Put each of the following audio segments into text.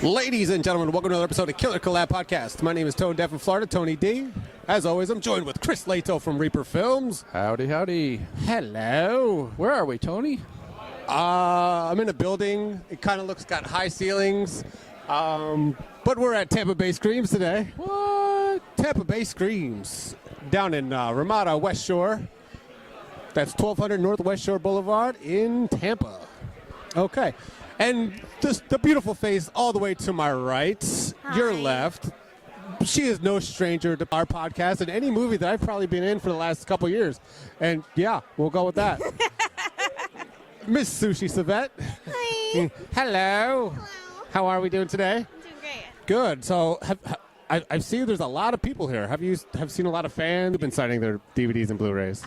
Ladies and gentlemen, welcome to another episode of Killer Collab Podcast. My name is Tone Dev from Florida, Tony D. As always, I'm joined with Chris Lato from Reaper Films. Howdy, howdy. Hello. Where are we, Tony? I'm in a building. It kind of got high ceilings. But we're at Tampa Bay Screams today. What? Tampa Bay Screams down in Ramada, West Shore. That's 1200 North West Shore Boulevard in Tampa. Okay. And the beautiful face all the way to my right, your left. She is no stranger to our podcast and any movie that I've probably been in for the last couple years. And yeah, we'll go with that. Miss Sushi Savette. Hi. Hello. Hello. How are we doing today? I'm doing great. Good. So I see there's a lot of people here. Have seen a lot of fans who've been signing their DVDs and Blu-rays?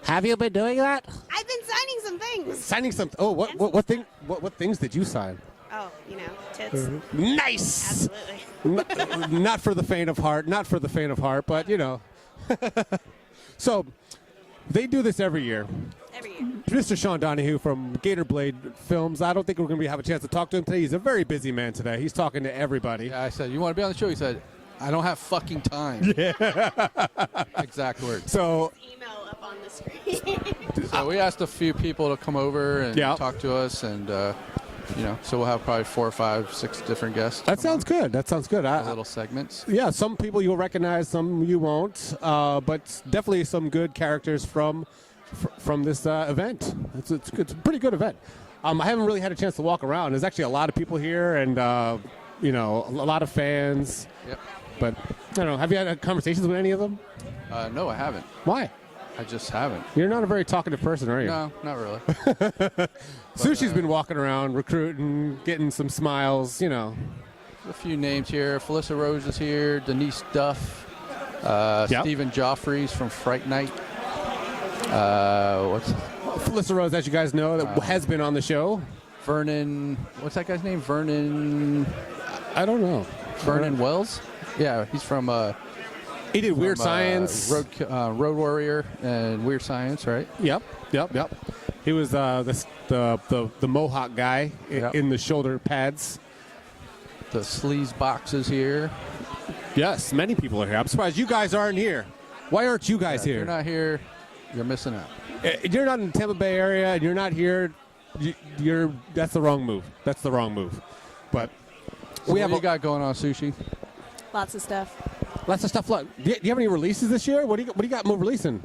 Have you been doing that? I've been signing some things. Signing some. Oh, what things did you sign? Oh, tits. Nice. Absolutely. Not for the faint of heart. Not for the faint of heart, but So they do this every year. Every year. Mr. Sean Donahue from Gator Blade Films. I don't think we're going to have a chance to talk to him today. He's a very busy man today. He's talking to everybody. Yeah, I said, you want to be on the show? He said, I don't have fucking time. Yeah. Exact words. So Email up on the screen. So we asked a few people to come over and talk to us, and so we'll have probably 4, 5, 6 different guests. That sounds good. That sounds good. Little segments. Yeah, some people you'll recognize, some you won't, but definitely some good characters from this event. It's a pretty good event. I haven't really had a chance to walk around. There's actually a lot of people here, and a lot of fans. Yep. But I don't know. Have you had conversations with any of them? No, I haven't. Why? I just haven't. You're not a very talkative person, are you? No, not really. Sushi's been walking around, recruiting, getting some smiles, A few names here. Felissa Rose is here. Denise Duff. Stephen Joffrey's from Fright Night. Felissa Rose, as you guys know, that has been on the show. Vernon. What's that guy's name? Vernon. I don't know. Vernon Wells? Yeah, he's from. He did Weird Science. Road Warrior and Weird Science, right? Yep. He was the Mohawk guy in the shoulder pads. The sleaze boxes here. Yes, many people are here. I'm surprised you guys aren't here. Why aren't you guys here? If you're not here, you're missing out. You're not in the Tampa Bay area and you're not here. That's the wrong move. That's the wrong move. But so what you got going on, Sushi? Lots of stuff. Lots of stuff. Do you have any releases this year? What do you got releasing?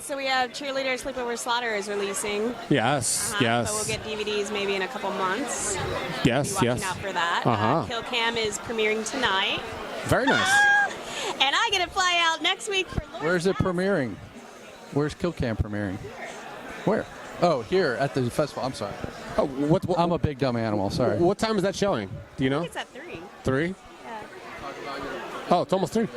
So we have Cheerleader Sleepover Slaughter is releasing. Yes. So we'll get DVDs maybe in a couple months. Yes. Be watching out for that. Kill Cam is premiering tonight. Very nice. And I get to fly out next week for Lord's Where's it House. premiering? Where's Kill Cam premiering? Where? Oh, here at the festival. I'm sorry. Oh, what, I'm a big dumb animal. Sorry. What time is that showing? Do you know? I think it's at 3. 3? Yeah. Oh, it's almost 3.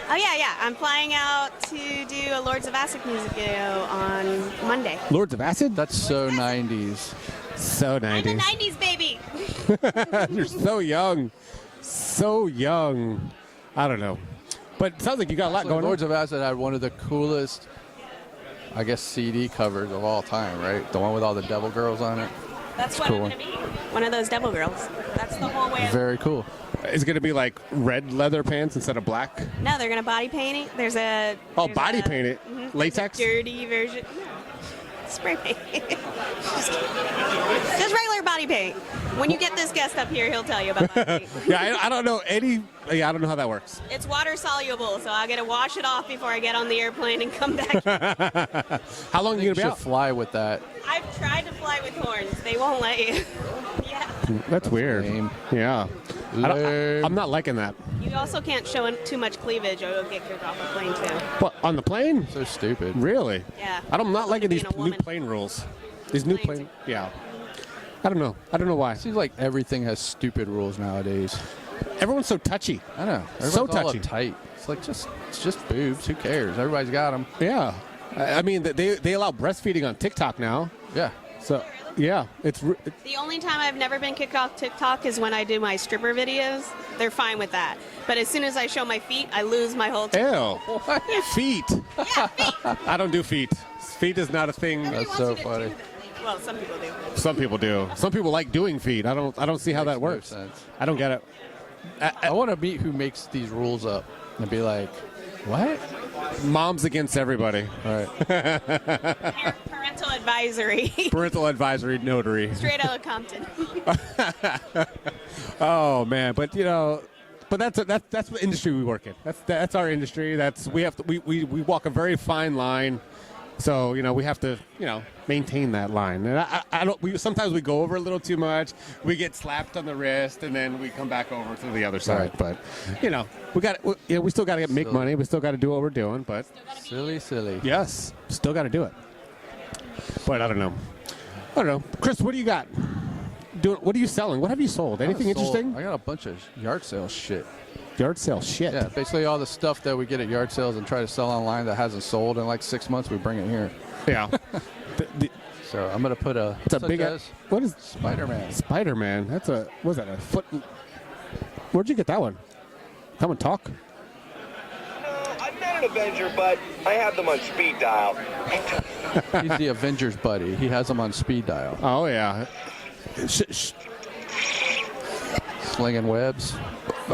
Oh, yeah. I'm flying out to do a Lords of Acid music video on Monday. Lords of Acid? That's so 90s. So 90s. I'm the 90s, baby. You're so young. So young. I don't know. But it sounds like you got a lot going Lords on. of Acid had one of the coolest, I guess, CD covers of all time, right? The one with all the devil girls on it. That's what cool. I'm going to be. One of those devil girls. That's the whole way. Very cool. Is it going to be like red leather pants instead of black? No, they're going to body paint it. There's Body paint it? Mm-hmm. Latex? Dirty version. No. Spray paint. Just regular body paint. When you get this guest up here, he'll tell you about body paint. Yeah, I don't know I don't know how that works. It's water soluble, so I got to wash it off before I get on the airplane and come back. How long are you going to be should out? fly with that. I've tried to fly with horns. They won't let you. Yeah. That's weird. lame. Yeah. I'm not liking that. You also can't show too much cleavage or you'll get kicked off a plane, too. What, on the plane? So stupid. Really? Yeah. I'm not liking these Being a new woman. plane rules. These new Planes. plane. Yeah. I don't know. I don't know why. Seems like everything has stupid rules nowadays. Everyone's so touchy. I know. So Everyone's all touchy. uptight. It's like it's just boobs. Who cares? Everybody's got them. Yeah. I mean, they allow breastfeeding on TikTok now. Yeah. So, yeah. The only time I've never been kicked off TikTok is when I do my stripper videos. They're fine with that. But as soon as I show my feet, I lose my whole Ew. Feet. Yeah, feet. I don't do feet. Feet is not a thing. Nobody That's wants so you to funny. do that. Well, some people do. Some people do. Some people like doing feet. I don't see how that Makes no works. sense. I don't get it. I want to meet who makes these rules up and be like, what? Mom's against everybody. All right. Parental advisory. Parental advisory notary. Straight out of Compton. Oh man, but that's the industry we work in. That's our industry. We walk a very fine line. So we have to maintain that line. And I don't. Sometimes we go over a little too much. We get slapped on the wrist, and then we come back over to the other side. Right. But we still got to make money. We still got to do what we're doing. But Silly. yes, still got to do it. But I don't know. Chris, what do you got? What are you selling? What have you sold? Anything interesting? I got a bunch of yard sale shit. Yard sale shit. Yeah, basically all the stuff that we get at yard sales and try to sell online that hasn't sold in like 6 months, we bring it here. Yeah. So I'm gonna put a. It's a big. What is Spider-Man? Spider-Man. That's a. What is that? A foot. Where'd you get that one? That one talk? I'm not an Avenger, but I have them on speed dial. He's the Avengers buddy. He has them on speed dial. Oh yeah. Slinging webs.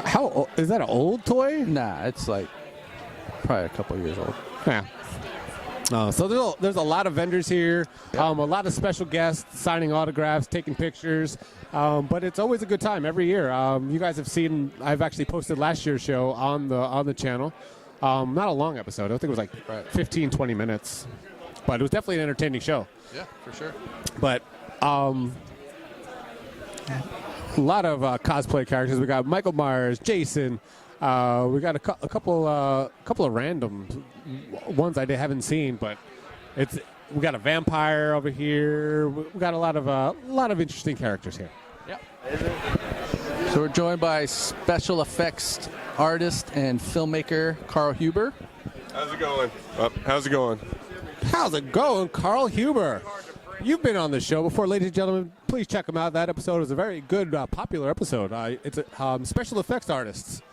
How is that? An old toy? Nah, it's like probably a couple years old. Yeah. So there's a lot of vendors here, a lot of special guests signing autographs, taking pictures, but it's always a good time every year. You guys have seen, I've actually posted last year's show on the channel. Not a long episode. I think it was like 15, 20 minutes, but it was definitely an entertaining show. Yeah, for sure. But a lot of cosplay characters. We got Michael Myers, Jason. We got a couple of random ones I haven't seen, but we got a vampire over here. We got a lot of interesting characters here. Yeah. So we're joined by special effects artist and filmmaker Carl Huber. How's it going? How's it going? How's it going, Carl Huber? You've been on the show before, ladies and gentlemen. Please check him out. That episode is a very good, popular episode. It's special effects artists.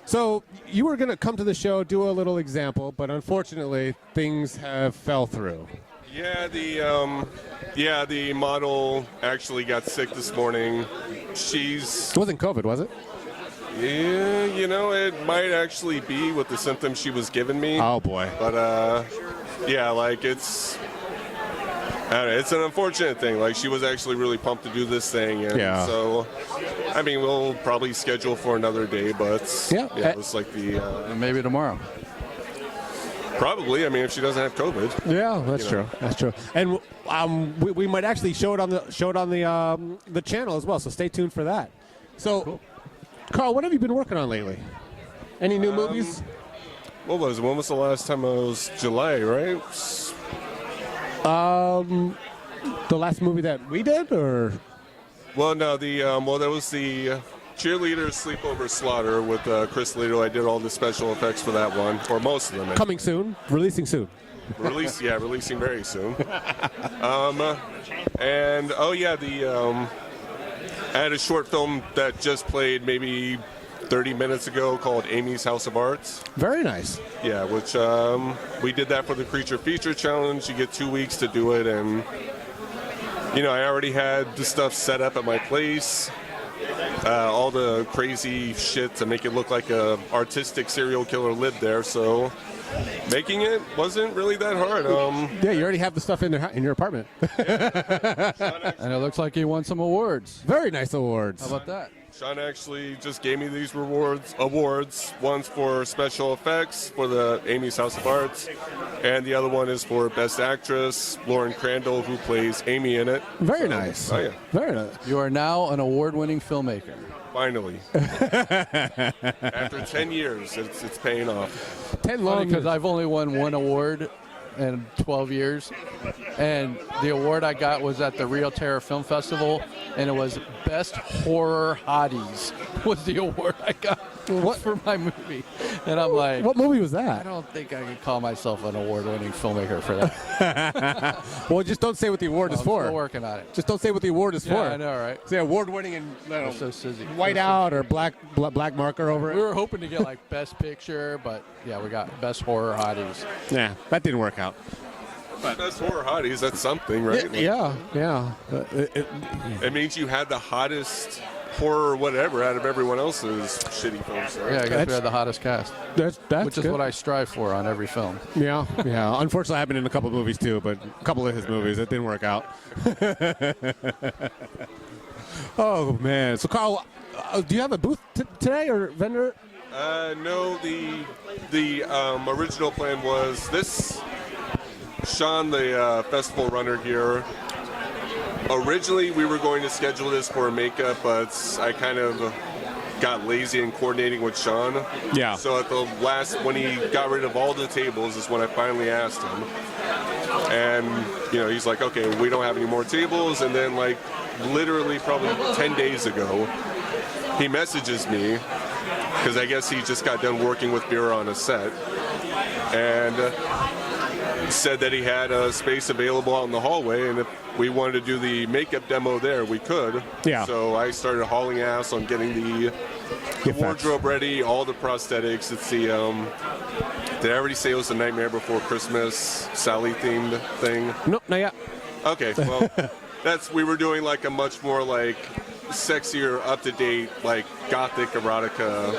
So you were going to come to the show, do a little example, but unfortunately, things have fell through. Yeah, the model actually got sick this morning. It wasn't COVID, was it? Yeah, it might actually be with the symptoms she was giving me. Oh boy. But it's an unfortunate thing. Like, she was actually really pumped to do this thing, and so we'll probably schedule for another day. But it's like maybe tomorrow. Probably. If she doesn't have COVID. Yeah, that's true. That's true. And we might actually show it on the channel as well. So stay tuned for that. So, cool. Carl, what have you been working on lately? Any new movies? When was the last time? It was July, right? The last movie that we did, or? Well, no, that was the Cheerleader Sleepover Slaughter with Chris Lito. I did all the special effects for that one, or most of them. Coming soon, releasing soon. Releasing very soon. I had a short film that just played maybe 30 minutes ago called Amy's House of Arts. Very nice. Yeah, which we did that for the Creature Feature Challenge. You get 2 weeks to do it, and I already had the stuff set up at my place. All the crazy shit to make it look like a artistic serial killer lived there, so making it wasn't really that hard. You already have the stuff in your apartment. And it looks like you won some awards. Very nice awards. How about that? Sean actually just gave me these awards. One's for special effects for the Amy's House of Arts, and the other one is for Best Actress, Lauren Crandall, who plays Amy in it. Very nice. Oh, yeah. Very nice. You are now an award-winning filmmaker. Finally. After 10 years, it's paying off. 10 long years. Because I've only won one award in 12 years. And the award I got was at the Real Terror Film Festival, and it was Best Horror Hotties was the award I got for my movie. And I'm like, what movie was I that? don't think I can call myself an award-winning filmmaker for that. Well, just don't say what the award is I'm for. still working on it. Just don't say what the award is for. Yeah, I know, right? Say award-winning and So sizzy. white out or black marker over We it. were hoping to get like Best Picture, but yeah, we got Best Horror Hotties. Yeah, that didn't work out. Best horror hotties, that's something, right? Yeah. It means you had the hottest horror whatever out of everyone else's shitty films. Right? Yeah, I guess we had the hottest cast, That's which is good. what I strive for on every film. Yeah. Unfortunately, I've been in a couple of movies too, but a couple of his movies it didn't work out. Oh man! So Carl, do you have a booth today or vendor? No, the original plan was this. Sean, the festival runner here. Originally, we were going to schedule this for makeup, but I kind of got lazy in coordinating with Sean. Yeah. So at the last, when he got rid of all the tables, is when I finally asked him. And, he's like, okay, we don't have any more tables. And then, like, literally probably 10 days ago, he messages me, because I guess he just got done working with Vera on a set. And said that he had a space available out in the hallway, and if we wanted to do the makeup demo there, we could. Yeah. So I started hauling ass on getting the wardrobe ready, all the prosthetics. It's the, did I already say it was the Nightmare Before Christmas Sally themed thing? Nope, not yet. Okay, well, we were doing like a much more like sexier, up-to-date, like gothic erotica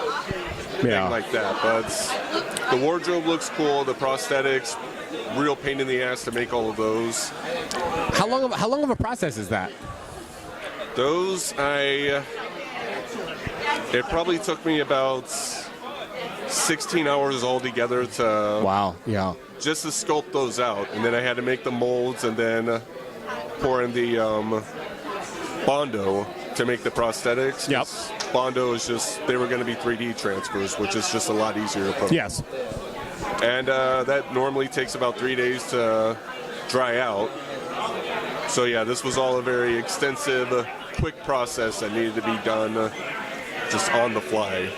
thing like that. But the wardrobe looks cool, the prosthetics, real pain in the ass to make all of those. How long of a process is that? Those it probably took me about 16 hours altogether to just to sculpt those out, and then I had to make the molds and then pour in the Bondo to make the prosthetics. Yep. Bondo is just, they were going to be 3D transfers, which is just a lot easier to put. Yes. And that normally takes about 3 days to dry out. So yeah, this was all a very extensive, quick process that needed to be done just on the fly.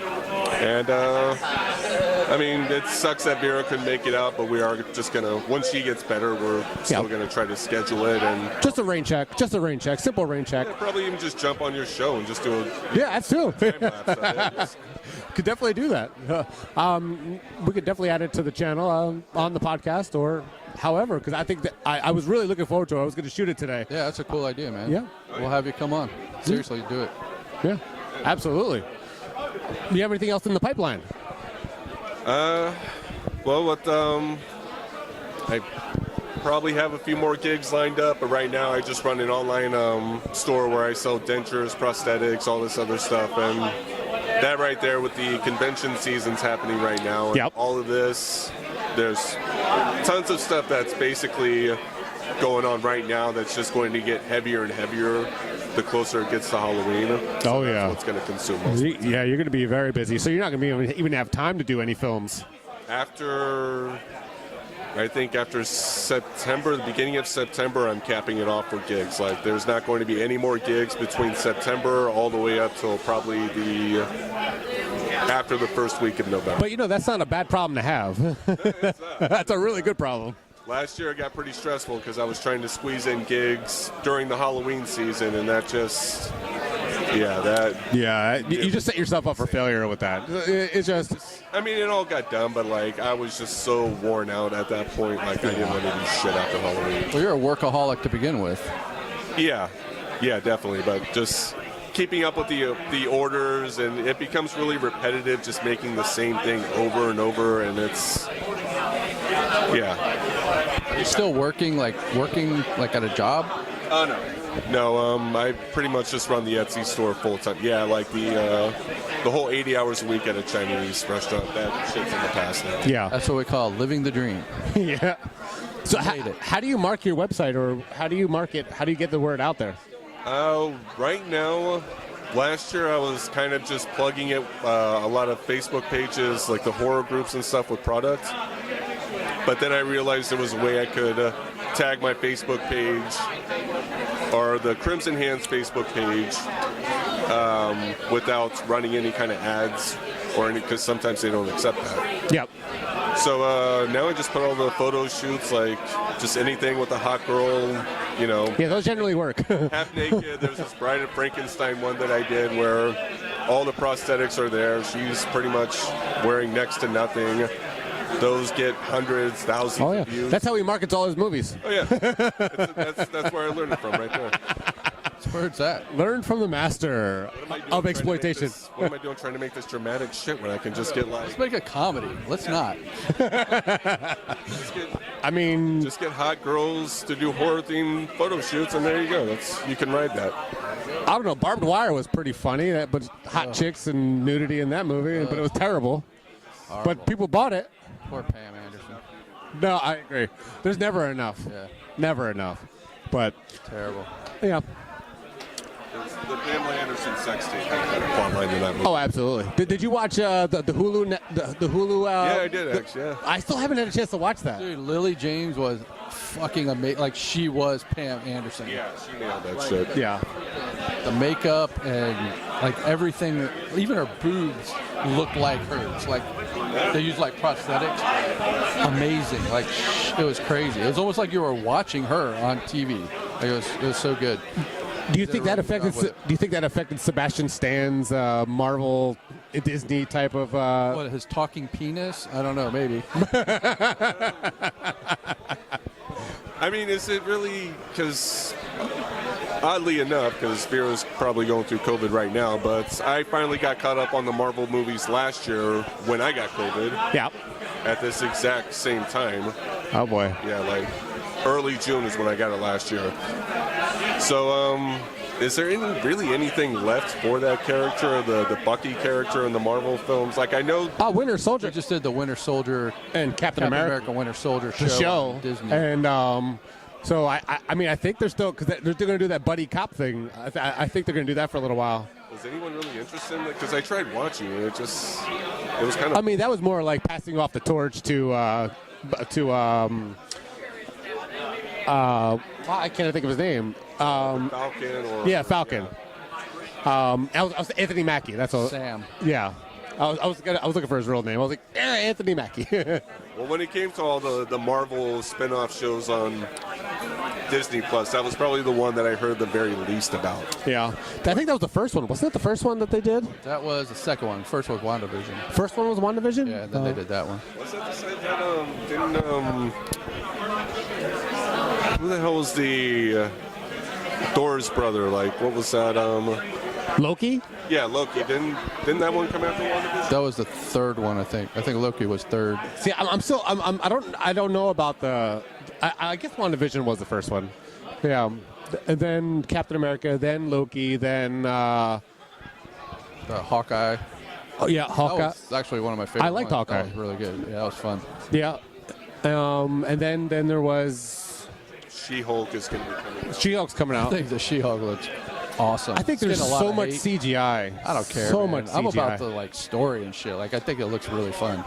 And I mean, it sucks that Vera couldn't make it out, but we are just gonna, once she gets better, we're still gonna try to schedule it. And just a rain check, simple rain check. Yeah, probably even just jump on your show and just do a that's true. time-lapse of it. Could definitely do that. We could definitely add it to the channel on the podcast or however, because I think that I was really looking forward to it. I was going to shoot it today. Yeah, that's a cool idea, man. Yeah. We'll have you come on. Seriously, do it. Yeah, absolutely. Do you have anything else in the pipeline? Well, I probably have a few more gigs lined up, but right now I just run an online store where I sell dentures, prosthetics, all this other stuff, and that right there with the convention season's happening right now. And all of this, there's tons of stuff that's basically going on right now that's just going to get heavier and heavier the closer it gets to Halloween. So that's what's going to consume most. Yeah, you're going to be very busy, so you're not going to be able to even have time to do any films. I think after September, the beginning of September, I'm capping it off for gigs. Like, there's not going to be any more gigs between September all the way up till probably after the first week of November. But that's not a bad problem to have. That's a really good problem. Last year it got pretty stressful because I was trying to squeeze in gigs during the Halloween season, and that just, you just set yourself up for failure with that. It's just, I mean, it all got done, but like I was just so worn out at that point, like I didn't want to do shit after Halloween. Well, you're a workaholic to begin with. Yeah, definitely, but just keeping up with the orders, and it becomes really repetitive, just making the same thing over and over, and it's, Are you still working like at a job? No, I pretty much just run the Etsy store full time. Yeah, like the whole 80 hours a week at a Chinese restaurant. That shit's in the past now. Yeah, that's what we call living the dream. Yeah. So how do you mark your website, or how do you market? How do you get the word out there? Right now, last year I was kind of just plugging it, a lot of Facebook pages, like the horror groups and stuff with product. But then I realized there was a way I could tag my Facebook page or the Crimson Hands Facebook page without running any kind of ads or any, because sometimes they don't accept that. Yep. So now I just put all the photo shoots, like just anything with a hot girl, Yeah, those generally work. half naked. There's this Bride of Frankenstein one that I did where all the prosthetics are there. She's pretty much wearing next to nothing. those get hundreds, thousands Oh yeah, of views. that's how he markets all his movies. Oh yeah, that's where I learned it from, right there. Where it's at. Learn from the master What am I doing of trying to make exploitation. what am I doing trying to make this dramatic shit when I can just get Let's like, make a comedy. Let's not. I mean, just get hot girls to do horror themed photo shoots, and there you go. You can ride that. I don't know. Barbed Wire was pretty funny, but hot chicks and nudity in that movie, but it was terrible. Horrible. But people bought it. Poor Pam Anderson. No, I agree. There's never enough. Yeah. Never enough. But Terrible. yeah. The Pamela Anderson sex tape had a plot line in that movie. Oh, absolutely. Did you watch the Hulu? The Hulu? Yeah, I did actually. Yeah. I still haven't had a chance to watch that. Dude, Lily James was fucking amazing. Like, she was Pam Anderson. Yeah, she nailed that shit. Yeah. The makeup and, like, everything, even her boobs looked like hers. Like, they used, like, prosthetics. Amazing. Like, it was crazy. It was almost like you were watching her on TV. Like, it was so good. Do you think that really good affected? job with Do you think that affected Sebastian Stan's Marvel, Disney type of? What, his talking penis? I don't know, maybe. I mean, is it really? Because oddly enough, because Vero's probably going through COVID right now, but I finally got caught up on the Marvel movies last year when I got COVID. Yeah. At this exact same time. Oh boy. Yeah, like early June is when I got it last year. So, is there really anything left for that character, the Bucky character in the Marvel films? Like, I know. Winter Soldier. They just did the Winter Soldier and Captain America Winter Soldier the show on Disney. And so I mean I think they're still because they're still going to do that buddy cop thing. I think they're going to do that for a little while. Was anyone really interested in it? Because I tried watching it. It was kind of. I mean that was more like passing off the torch to I can't think of his name. Falcon or Yeah, Falcon. I was Anthony Mackie. That's all. Sam. Yeah. I was looking for his real name. I was like, Anthony Mackie. Well, when it came to all the Marvel spin-off shows on Disney Plus, that was probably the one that I heard the very least about. Yeah. I think that was the first one. Wasn't it the first one that they did? That was the second one. First was WandaVision. First one was WandaVision? Yeah, then they did that one. Was that the site that didn't who the hell was the Thor's brother? Like, what was that? Loki? Yeah, Loki. Didn't that one come after WandaVision? That was the third one, I think. I think Loki was third. See, I don't know about the. I guess WandaVision was the first one. Yeah, and then Captain America, then Loki, then. The Hawkeye. Oh yeah, Hawkeye. That was actually one of my favorite. I liked ones. Hawkeye. That was really good. Yeah, that was fun. Yeah, and then there was. She-Hulk is going to be coming out. She-Hulk's coming I out. think the She-Hulk looks awesome. I think It's there's getting a lot so of much hate. CGI. I don't care. So man. much I'm CGI. about the like story and shit. Like I think it looks really fun.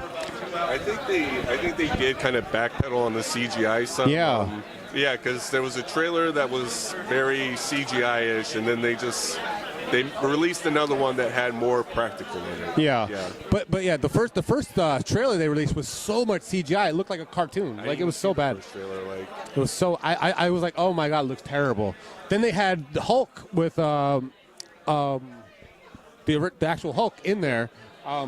I think they did kind of backpedal on the CGI some. Yeah. Yeah, because there was a trailer that was very CGI-ish, and then they released another one that had more practical in it. Yeah. Yeah. But yeah, the first trailer they released was so much CGI. It looked like a cartoon. Like it was so bad. Trailer, like, It was so. I was like, oh my god, it looks terrible. Then they had the Hulk with the actual Hulk in there,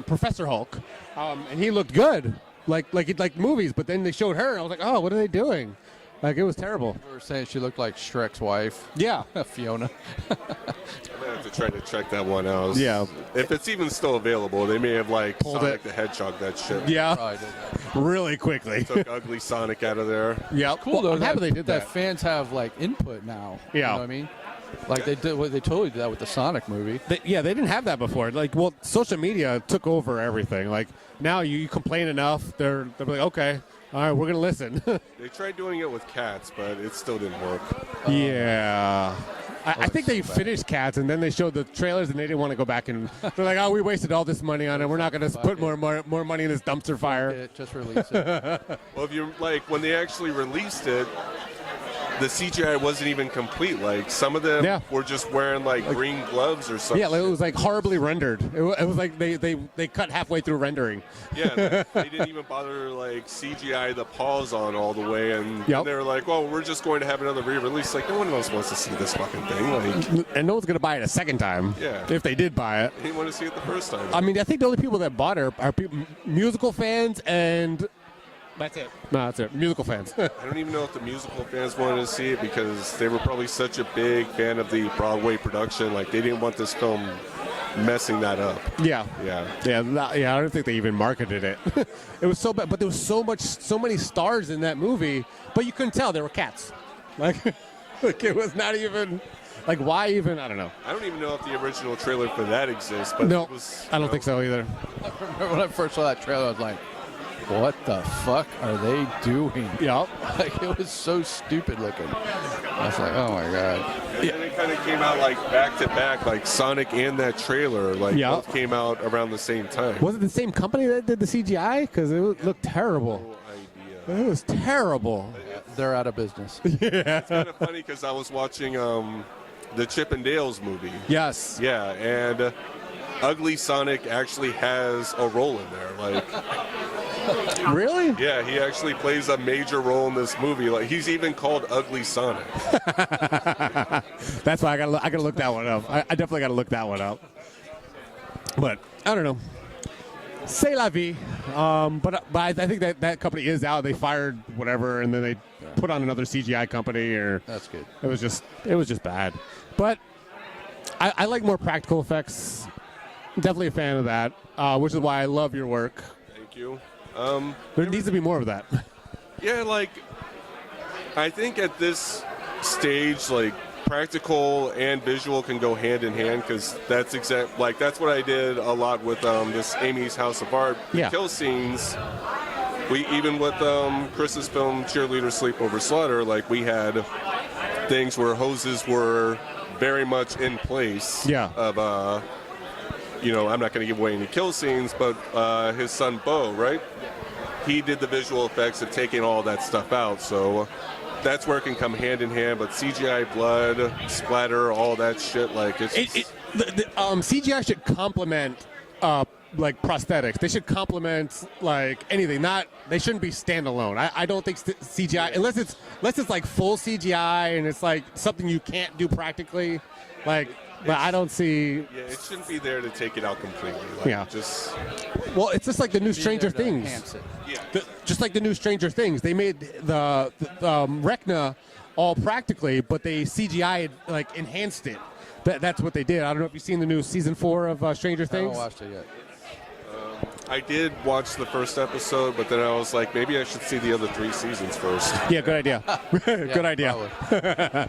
Professor Hulk, and he looked good, like movies. But then they showed her, and I was like, oh, what are they doing? Like it was terrible. We were saying she looked like Shrek's wife. Yeah. Fiona. I'm gonna have to try to check that one out. Yeah. If it's even still available, they may have like Pulled Sonic it. the Hedgehog that shit. Yeah. Probably did that. Really quickly. Took ugly Sonic out of there. Yeah. Cool Well, though. I'm happy they did that. Fans have like input now. Yeah. You know what I mean? Like they did. They totally did that with the Sonic movie. They didn't have that before. Like, well, social media took over everything. Like now, you complain enough, they're like, okay, all right, we're gonna listen. They tried doing it with Cats, but it still didn't work. Yeah. I think they so bad. finished Cats, and then they showed the trailers, and they didn't want to go back and they're like, "Oh, we wasted all this money on it. We're not going to put more money in this dumpster fire." Just release it. Well, if you like, when they actually released it, the CGI wasn't even complete. Like some of them were just wearing like green gloves or something. Yeah, like, it was like horribly rendered. It was like they cut halfway through rendering. Yeah, they didn't even bother like CGI the paws on all the way, and they were like, "Well, we're just going to have another re-release." Like no one else wants to see this fucking thing. Like, and no one's going to buy it a second time. Yeah. If they did buy it. They didn't want to see it the first time. I mean, I think the only people that bought it are people, musical fans and That's it. No, that's it. Musical fans. I don't even know if the musical fans wanted to see it because they were probably such a big fan of the Broadway production. Like, they didn't want this film messing that up. Yeah. Yeah. Yeah, I don't think they even marketed it. It was so bad, but there was so many stars in that movie, but you couldn't tell there were cats. Like it was not even, like, why even, I don't know. I don't even know if the original trailer for that exists, but No, it was, I don't think so either. I remember when I first saw that trailer, I was like, what the fuck are they doing? Yep. Like, it was so stupid looking. I was like, oh my God. And then it kind of came out like back to back, like Sonic and that trailer, like Yeah. both came out around the same time. Was it the same company that did the CGI? Because it looked terrible. No idea. It was terrible. They're out of business. It's kind of funny because I was watching the Chip and Dale's movie. Yes. Yeah, and Ugly Sonic actually has a role in there. Like, Really? yeah, he actually plays a major role in this movie. Like, he's even called Ugly Sonic. That's why I gotta look that one up. I definitely gotta look that one up. But I don't know. C'est la vie. But I think that company is out. They fired whatever, and then they put on another CGI company. Or That's good. it was just bad. But I like more practical effects. Definitely a fan of that, which is why I love your work. Thank you. There needs to be more of that. Yeah, like, I think at this stage, like, practical and visual can go hand in hand because that's that's what I did a lot with this Amy's House of Art. Yeah. Kill scenes. We even with Chris's film Cheerleader Sleepover Slaughter, like, we had things where hoses were very much in place. Yeah. Of I'm not going to give away any kill scenes, but his son Bo, right? He did the visual effects of taking all that stuff out, so that's where it can come hand in hand. But CGI blood, splatter, all that shit, like it's. CGI should complement like prosthetics. They should complement like anything. They shouldn't be standalone. I don't think CGI unless it's like full CGI and it's like something you can't do practically, like. But I don't see. Yeah, it shouldn't be there to take it out completely. Like, Yeah. Just. Well, it's just like the new Be Stranger there to Things. enhance it. Yeah. Just like the new Stranger Things, they made the Rechna all practically, but they CGI like enhanced it. That's what they did. I don't know if you've seen the new season 4 of Stranger I Things. haven't watched it yet. I did watch the first episode, but then I was like, maybe I should see the other 3 seasons first. Yeah, good idea. Good idea. Probably.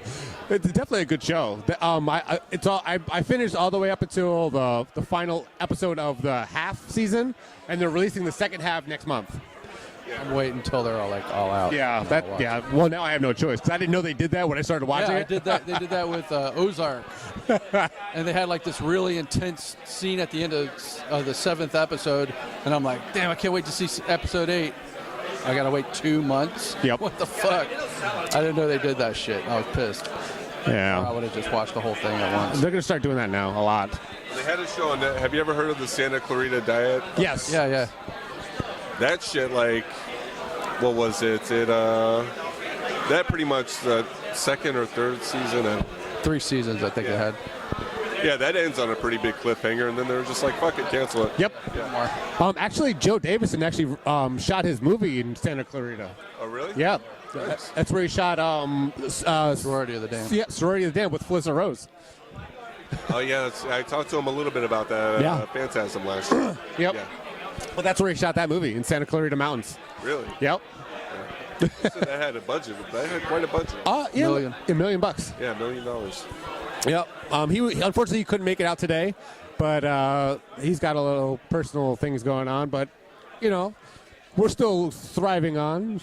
It's definitely a good show. I finished all the way up until the final episode of the half season, and they're releasing the second half next month. I'm waiting until they're all out. Yeah, And I'll watch it. Well, now I have no choice because I didn't know they did that when I started watching Yeah, I it. did that. They did that with Ozark, and they had like this really intense scene at the end of the 7th episode, and I'm like, damn, I can't wait to see episode 8. I gotta wait 2 months. Yep. What the fuck? I didn't know they did that shit. I was pissed. I Yeah, would have just watched the whole thing at once. they're gonna start doing that now a lot. They had a show on that. Have you ever heard of the Santa Clarita Diet? Yes. Yeah. That shit, like, what was it? That pretty much the second or third season. And 3 seasons, I think they had. yeah, that ends on a pretty big cliffhanger, and then they're just like, fuck it, cancel it. Yep. More. Actually, Joe Davison actually shot his movie in Santa Clarita. Oh, really? Yeah. Nice. That's where he shot Sorority of the Damned. Yeah, Sorority of the Damned with Felissa Rose. Oh, yeah. I talked to him a little bit about that Yeah. Phantasm last year. Yep. Yeah. Well, that's where he shot that movie in Santa Clarita Mountains. Really? Yep. So that had a budget. That had quite a budget. Yeah, Million. $1 million. Yeah, $1 million. Yep. He unfortunately he couldn't make it out today, but he's got a little personal things going on. But we're still thriving on,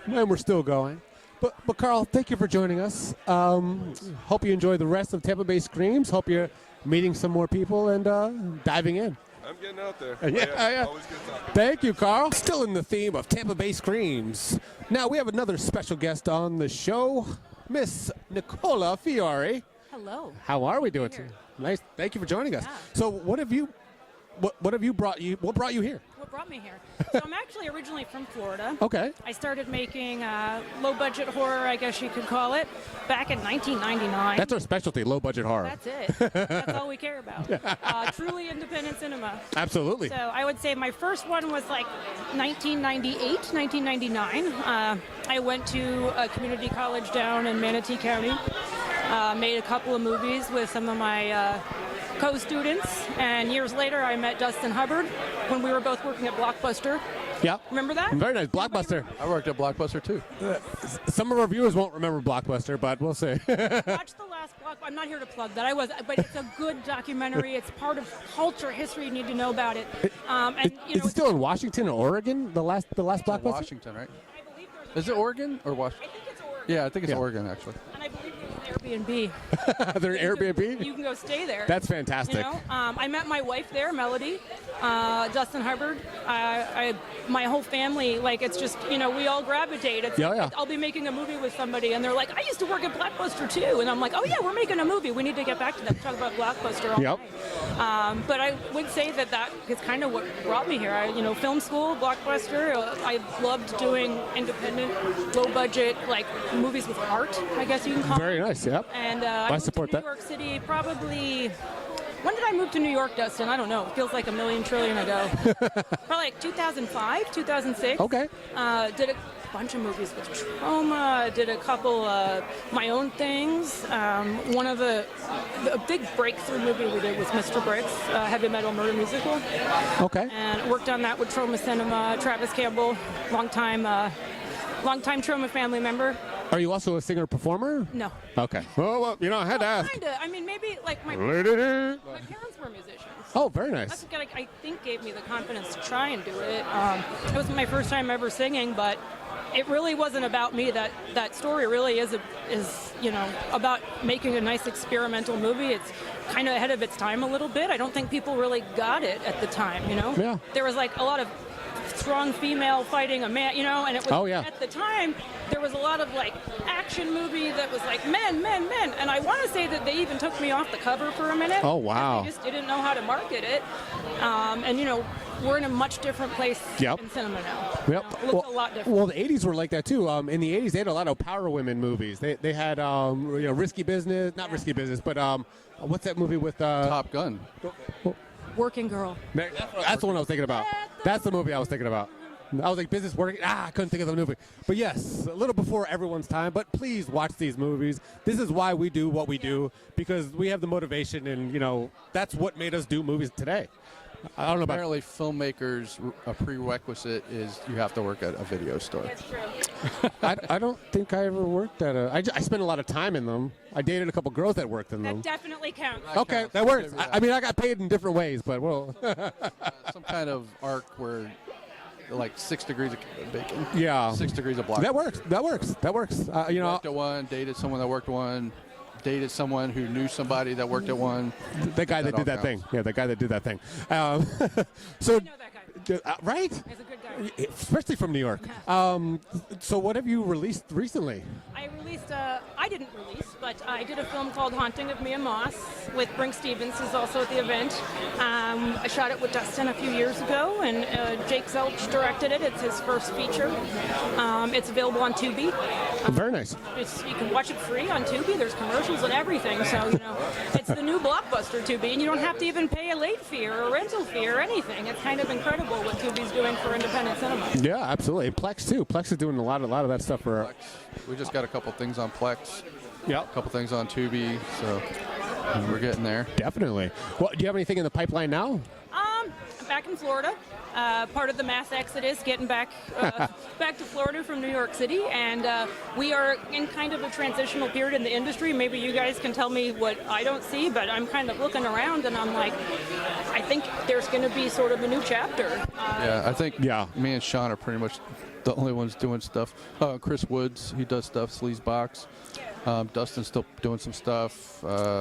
and we're still going. But Carl, thank you for joining us. Hope you enjoy the rest of Tampa Bay Screams. Hope you're meeting some more people and diving in. I'm getting out there. Yeah. Always good talking. Thank you, Carl. Still in the theme of Tampa Bay Screams. Now we have another special guest on the show, Miss Nicola Fiore. Hello. How are we doing? Here. Nice. Thank you for joining us. Yeah. So, what have you what have you brought you? What brought you here? What brought me here? So I'm actually originally from Florida. Okay. I started making low-budget horror, I guess you could call it, back in 1999. That's our specialty, low budget horror. That's it. That's all we care about. Truly independent cinema. Absolutely. So I would say my first one was like 1998, 1999. I went to a community college down in Manatee County. Made a couple of movies with some of my co-students, and years later I met Dustin Hubbard when we were both working at Blockbuster. Yeah. Remember that? Very nice. Blockbuster. I worked at Blockbuster too. Some of our viewers won't remember Blockbuster, but we'll see. Watch the last Blockbuster. I'm not here to plug that. But it's a good documentary. It's part of culture, history. You need to know about it. Is it still in Washington or Oregon? The last Blockbuster. Washington, right? I believe there's Is it Oregon or I Washington? think it's Oregon. Yeah, I think it's Yeah. Oregon actually. And I believe there's an Airbnb. They're an Airbnb. You can go stay there. That's fantastic. You know, I met my wife there, Melody, Dustin Hubbard. My whole family, like, it's just, you know, we all gravitate. It's, Yeah. I'll be making a movie with somebody, and they're like, I used to work at Blockbuster too, and I'm like, oh yeah, we're making a movie. We need to get back to that. Talk about Blockbuster all Yep. night. But I would say that is kind of what brought me here. Film school, Blockbuster. I loved doing independent, low budget, like movies with heart, I guess you can call Very it. nice. Yep. And I moved support to New that. York City probably. When did I move to New York, Dustin? I don't know. It feels like a million trillion ago. Probably like 2005, 2006. Okay. Did a bunch of movies with Trauma. Did a couple my own things. One of a big breakthrough movie we did was Mr. Bricks, heavy metal murder musical. Okay. And worked on that with Trauma Cinema. Travis Campbell, longtime Trauma family member. Are you also a singer-performer? No. Okay. Well, I had to ask. Kinda. I mean, maybe like my parents were musicians. Oh, very That's nice. what I think gave me the confidence to try and do it. It was my first time ever singing, but it really wasn't about me. That story really is about making a nice experimental movie. It's kind of ahead of its time a little bit. I don't think people really got it at the time. Yeah. There was like a lot of strong female fighting a man, and it was Oh, yeah. at the time there was a lot of like action movie that was like men, and I want to say that they even took me off the cover for a minute. Oh, because wow. They just didn't know how to market it, we're in a much different place Yep. in cinema now. Yep. It looks a lot different. Well, the 80s were like that too. In the 80s, they had a lot of power women movies. They had Risky Business, not Risky Business, but what's that movie with Top Gun. Working Girl. That's the one I was thinking about. That's the movie I was thinking about. I was like, business working. I couldn't think of the movie. But yes, a little before everyone's time. But please watch these movies. This is why we do what we do, because we have the motivation, and that's what made us do movies today. I don't know about. Apparently, filmmakers, a prerequisite is you have to work at a video store. It's true. I don't think I ever worked at a. I spent a lot of time in them. I dated a couple girls that worked in them. That definitely counts. Okay, that works. I mean, I got paid in different ways, but well. Some kind of arc where, like 6 degrees of bacon. Yeah. 6 degrees of block. That works. That works. That works. Worked at one, dated someone that worked one, dated someone who knew somebody that worked at one. the guy that all did that counts. thing. Yeah, the guy that did that thing. So, I know that guy. right? He's a good guy. Especially from New York. So, what have you released recently? I didn't release, but I did a film called Haunting of Mia Moss with Brink Stevens, who's also at the event. I shot it with Dustin a few years ago, and Jake Zelch directed it. It's his first feature. It's available on Tubi. Very nice. You can watch it free on Tubi. There's commercials and everything, so it's the new Blockbuster Tubi, and you don't have to even pay a late fee or a rental fee or anything. It's kind of incredible what Tubi's doing for independent cinema. Yeah, absolutely. Plex too. Plex is doing a lot of that stuff for. Plex. We just got a couple things on Plex, Yep. a couple things on Tubi, so we're getting there. Definitely. Well, do you have anything in the pipeline now? I'm back in Florida, part of the mass exodus, getting back to Florida from New York City, and we are in kind of a transitional period in the industry. Maybe you guys can tell me what I don't see, but I'm kind of looking around, and I'm like, I think there's going to be sort of a new chapter. Yeah, I think Yeah. me and Sean are pretty much the only ones doing stuff. Chris Woods, he does stuff, Sleaze Box. Dustin's still doing some stuff.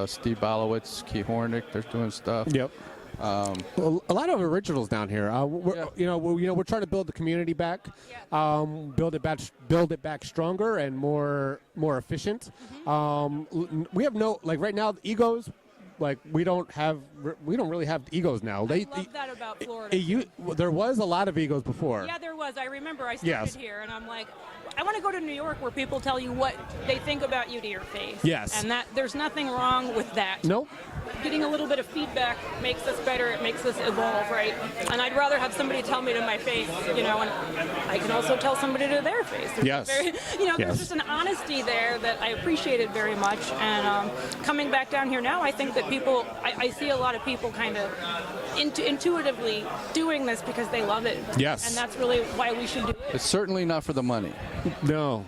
Steve Balowitz, Key Hornick, they're doing stuff. Yep. Well, a lot of originals down here. We're trying to build the community back, build it back stronger and more efficient. We have right now, egos. like we don't really have egos now. I love that about Florida. There was a lot of egos before. Yeah, there was. I remember I started Yes. here, and I'm like, I want to go to New York where people tell you what they think about you to your face. Yes. And that there's nothing wrong with that. Nope. Getting a little bit of feedback makes us better. It makes us evolve, right? And I'd rather have somebody tell me to my face, and I can also tell somebody to their face. There's Yes. there's Yes. just an honesty there that I appreciated very much. And coming back down here now, I think that people, I see a lot of people kind of intuitively doing this because they love it. Yes. And that's really why we should do it. It's certainly not for the money. No,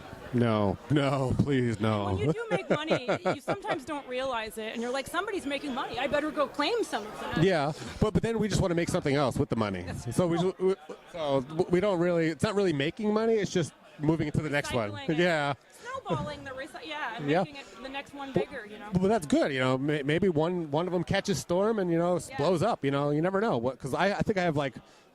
please, no. When you do make money, you sometimes don't realize it, and you're like, somebody's making money. I better go claim some of that. Yeah, but then we just want to make something else with the money. So we don't really. It's not really making money. It's just moving it to the next one. Recycling it. Yeah. Snowballing and Yeah. making it the next one bigger, But that's good. Maybe one of them catches storm and blows up. You never know. Because I think I have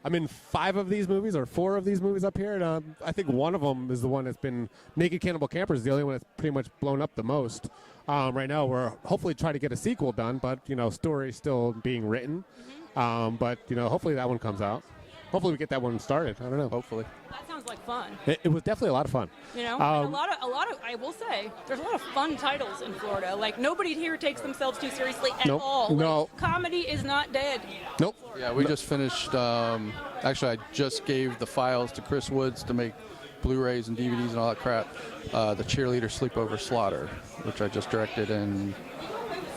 I'm in 5 of these movies or 4 of these movies up here, and I think one of them is the one that's been Naked Cannibal Campers is the only one that's pretty much blown up the most. Right now, we're hopefully trying to get a sequel done, but story's still being written. But hopefully that one comes out. Hopefully we get that one started. I don't know. Hopefully. That sounds like fun. It was definitely a lot of fun. And a lot of. I will say, there's a lot of fun titles in Florida. Like nobody here takes themselves too seriously at Nope. all. No. Like, comedy is not dead. Nope. Yeah, we just finished. Actually, I just gave the files to Chris Woods to make Blu-rays and DVDs and all that crap. The Cheerleader Sleepover Slaughter, which I just directed in.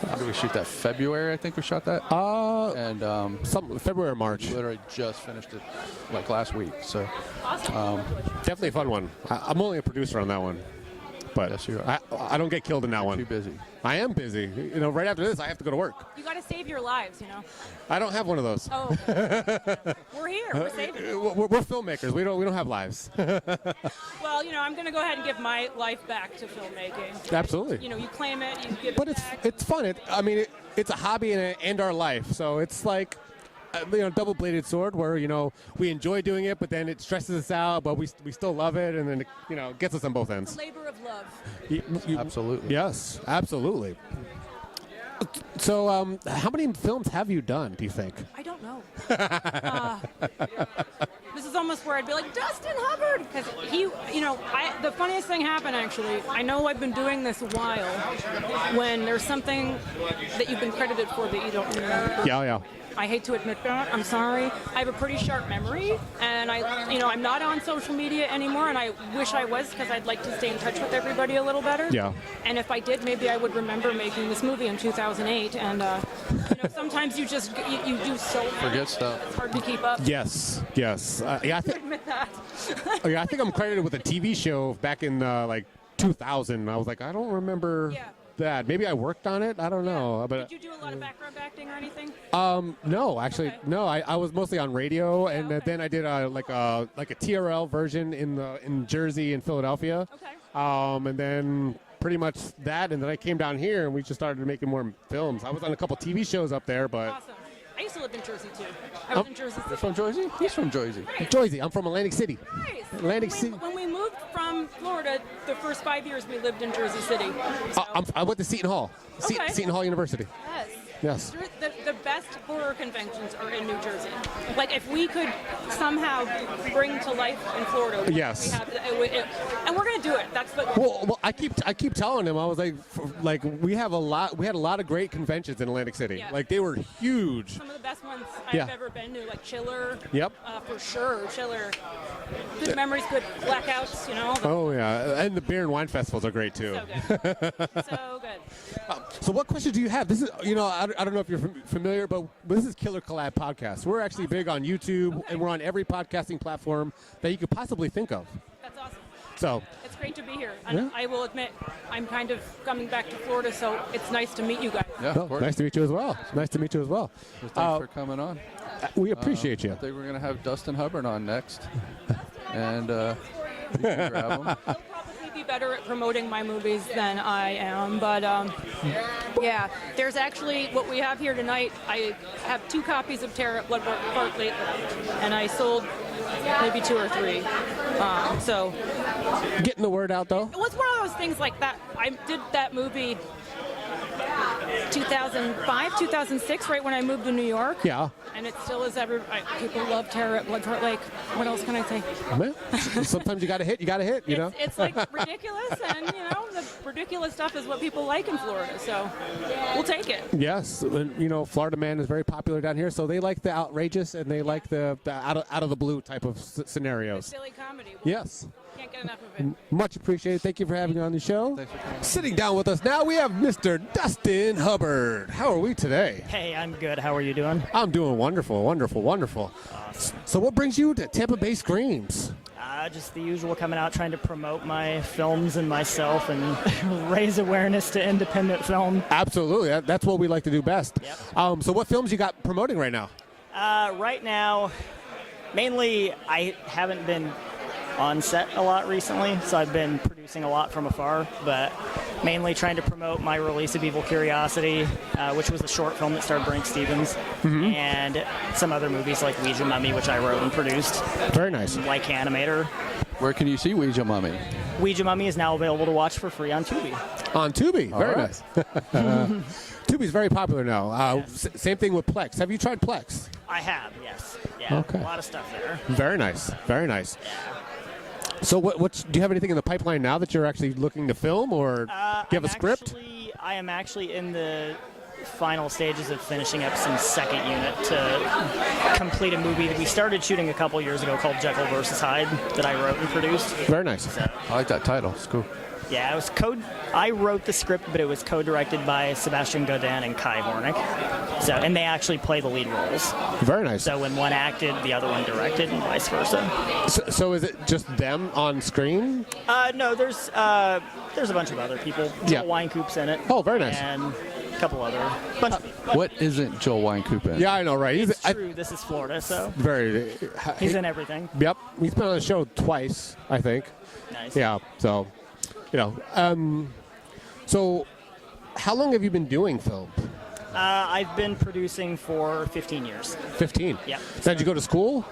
How did we shoot that? February, I think we shot that. And February or March. literally just finished it like last week. So Definitely a fun one. I'm only a producer on that one. But Yes, you are. I don't get killed in that too one. busy. I am busy. Right after this, I have to go to work. You got to save your lives. I don't have one of those. Oh, we're here. We're saving it. We're filmmakers. We don't have lives. Well, I'm going to go ahead and give my life back to filmmaking. Absolutely. You claim it, you give But it it's back. it's fun. It's a hobby and our life. So it's like double-bladed sword where we enjoy doing it, but then it stresses us out, but we still love it, and then it gets us on both ends. Labor of love. Absolutely. Yes, absolutely. So, how many films have you done, do you think? I don't know. This is almost where I'd be like, Dustin Hubbard! Because the funniest thing happened, actually. I know I've been doing this a while when there's something that you've been credited for that you don't remember. Yeah. I hate to admit that. I'm sorry. I have a pretty sharp memory, and I'm not on social media anymore, and I wish I was because I'd like to stay in touch with everybody a little better. Yeah. And if I did, maybe I would remember making this movie in 2008. And sometimes you do so much. Forget stuff. It's hard to keep up. Yes. I Admit that. think I'm credited with a TV show back in 2000. I was like, I don't remember. Yeah. That maybe I worked on it. I don't know. But Did you do a lot of background acting or anything? no, actually, Okay. no. I was mostly on radio, and okay. then I did a TRL version in Jersey and Philadelphia. Okay. And then pretty much that, and then I came down here, and we just started making more films. I was on a couple TV shows up there, but Awesome. I used to live in Jersey too. I was in Jersey You're City. from Jersey? He's from Jersey. Jersey. I'm from Atlantic City. Nice. Atlantic City. When we moved from Florida, the first 5 years we lived in Jersey City. So, I went to Seton Hall. Okay. Seton Hall University. yes. Yes. The best horror conventions are in New Jersey. Like if we could somehow bring to life in Florida, what Yes. we have, and we're gonna do it. That's what. Well, I keep telling him I was like we had a lot of great conventions in Atlantic City. Yeah. Like they were huge. Some of the best ones Yeah. I've ever been to, like Chiller. Yep. For sure, Chiller. Good memories, good blackouts. Oh yeah, and the beer and wine festivals are great too. So good. So good. So what questions do you have? This is, I don't know if you're familiar, but this is Killer Collab Podcast. We're actually big on YouTube, and we're on every podcasting platform that you could possibly think of. That's awesome. So, It's great to be here. And Yeah. I will admit, I'm kind of coming back to Florida, so it's nice to meet you guys. Yeah, no, of course. nice to meet you as well. Nice to meet you as well. Thanks for coming on. We appreciate you. I think we're going to have Dustin Hubbard on next. And you can grab him. He'll probably be better at promoting my movies than I am, but yeah, there's actually what we have here tonight. I have 2 copies of Terror at Bloodborne Park lately, and I sold maybe 2 or 3. So Getting the word out, though. it was one of those things like that. I did that movie 2005, 2006, right when I moved to New York. Yeah. And it still is people love Terror at Bloodfort Lake. What else can I say? Man, sometimes you got to hit, you know? It's like ridiculous, and the ridiculous stuff is what people like in Florida, so we'll take it. Yes, and, Florida Man is very popular down here, so they like the outrageous and they like the out of the blue type of scenarios. Silly comedy. Yes. Can't get enough of it. Much appreciated. Thank you for having me on the show. Thanks for coming. Sitting down with us now, we have Mr. Dustin Hubbard. How are we today? Hey, I'm good. How are you doing? I'm doing wonderful, wonderful, wonderful. Awesome. So what brings you to Tampa Bay Screams? Just the usual, coming out trying to promote my films and myself and raise awareness to independent film. Absolutely. That's what we like to do best. Yep. So what films you got promoting right now? Right now, mainly I haven't been on set a lot recently, so I've been producing a lot from afar, but mainly trying to promote my release of Evil Curiosity, which was a short film that starred Brink Stevens, and some other movies like Ouija Mummy, which I wrote and produced. Very nice. Like Animator. Where can you see Ouija Mummy? Ouija Mummy is now available to watch for free on Tubi. On Tubi. Very right. nice. Tubi's very popular now. Same thing with Plex. Have you tried Plex? I have, yes. Yeah, Okay. a lot of stuff there. Very nice. Very nice. So do you have anything in the pipeline now that you're actually looking to film, or do you have a script? I am actually in the final stages of finishing up some second unit to complete a movie that we started shooting a couple years ago called Jekyll vs. Hyde that I wrote and produced. Very nice. I like that title. It's cool. Yeah, I wrote the script, but it was co-directed by Sebastian Godin and Kai Hornick. So, and they actually play the lead roles. Very nice. So when one acted, the other one directed, and vice versa. So is it just them on screen? No, there's a bunch of other people. Joel Wynkoop's in it. Oh, very nice. And a couple other bunch of people. What isn't Joel Wynkoop in? Yeah, I know, right? It's true. This is Florida, so Very. he's in everything. Yep. He's been on the show twice, I think. Nice. Yeah. So, so how long have you been doing film? I've been producing for 15 years. 15. Yeah. Did you go to school?